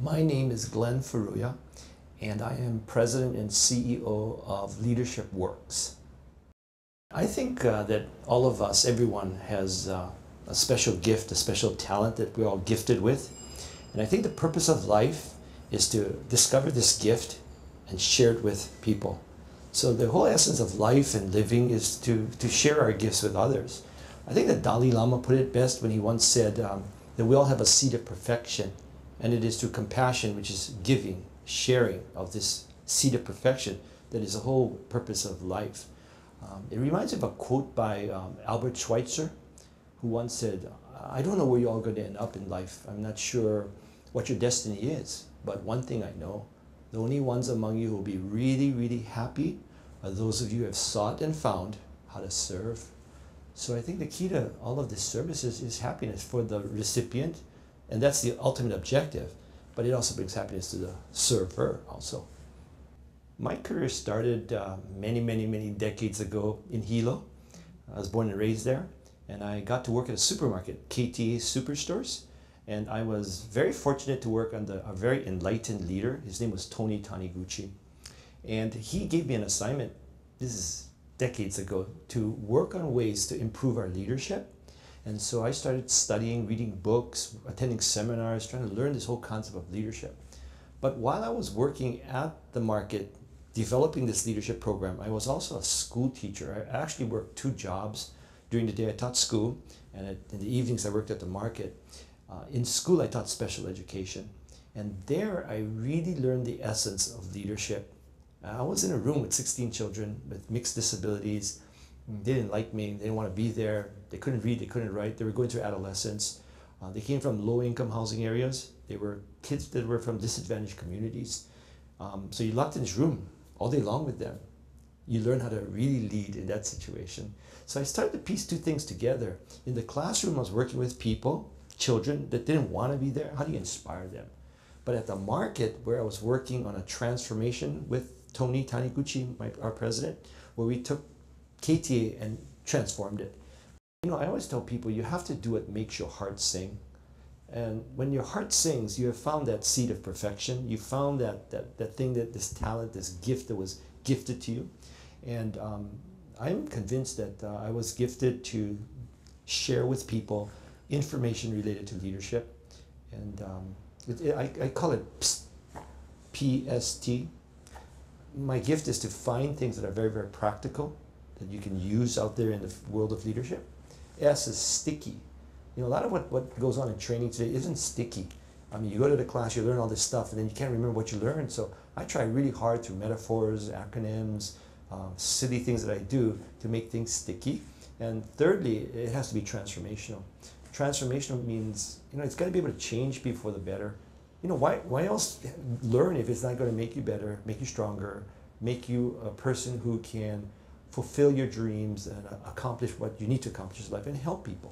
My name is Glenn Furuya, and I am President and CEO of Leadership Works. I think that all of us, everyone has a special gift, a special talent that we're all gifted with. And I think the purpose of life is to discover this gift and share it with people. So the whole essence of life and living is to share our gifts with others. I think that Dalai Lama put it best when he once said that we all have a seed of perfection, and it is through compassion, which is giving, sharing of this seed of perfection, that is the whole purpose of life. It reminds me of a quote by Albert Schweitzer, who once said, "I don't know where you're all going to end up in life. I'm not sure what your destiny is, but one thing I know, the only ones among you who will be really, really happy are those of you who have sought and found how to serve." So I think the key to all of this services is happiness for the recipient, and that's the ultimate objective, but it also brings happiness to the server also. My career started many decades ago in Hilo. I was born and raised there, and I got to work at a supermarket, KTA Superstores, and I was very fortunate to work under a very enlightened leader. His name was Tony Taniguchi, and he gave me an assignment, this is decades ago, to work on ways to improve our leadership. And so I started studying, reading books, attending seminars, trying to learn this whole concept of leadership. But while I was working at the market, developing this leadership program, I was also a school teacher. I actually worked 2 jobs. During the day I taught school, and in the evenings I worked at the market. In school I taught special education, and there I really learned the essence of leadership. I was in a room with 16 children with mixed disabilities. They didn't like me, they didn't want to be there, they couldn't read, they couldn't write, they were going through adolescence. They came from low-income housing areas. They were kids that were from disadvantaged communities. So you're locked in this room all day long with them. You learn how to really lead in that situation. So I started to piece 2 things together. In the classroom I was working with people, children that didn't want to be there. How do you inspire them? But at the market, where I was working on a transformation with Tony Taniguchi, our president, where we took KTA and transformed it. You know, I always tell people you have to do what makes your heart sing. And when your heart sings, you have found that seed of perfection. You found that thing, that this talent, this gift that was gifted to you. And I'm convinced that I was gifted to share with people information related to leadership. And I call it PST. My gift is to find things that are very practical, that you can use out there in the world of leadership. S is sticky. You know, a lot of what goes on in training today isn't sticky. I mean, you go to the class, you learn all this stuff, and then you can't remember what you learned. So I try really hard through metaphors, acronyms, silly things that I do to make things sticky. And thirdly, it has to be transformational. Transformational means, you know, it's got to be able to change people for the better. You know, why else learn if it's not going to make you better, make you stronger, make you a person who can fulfill your dreams and accomplish what you need to accomplish in life and help people.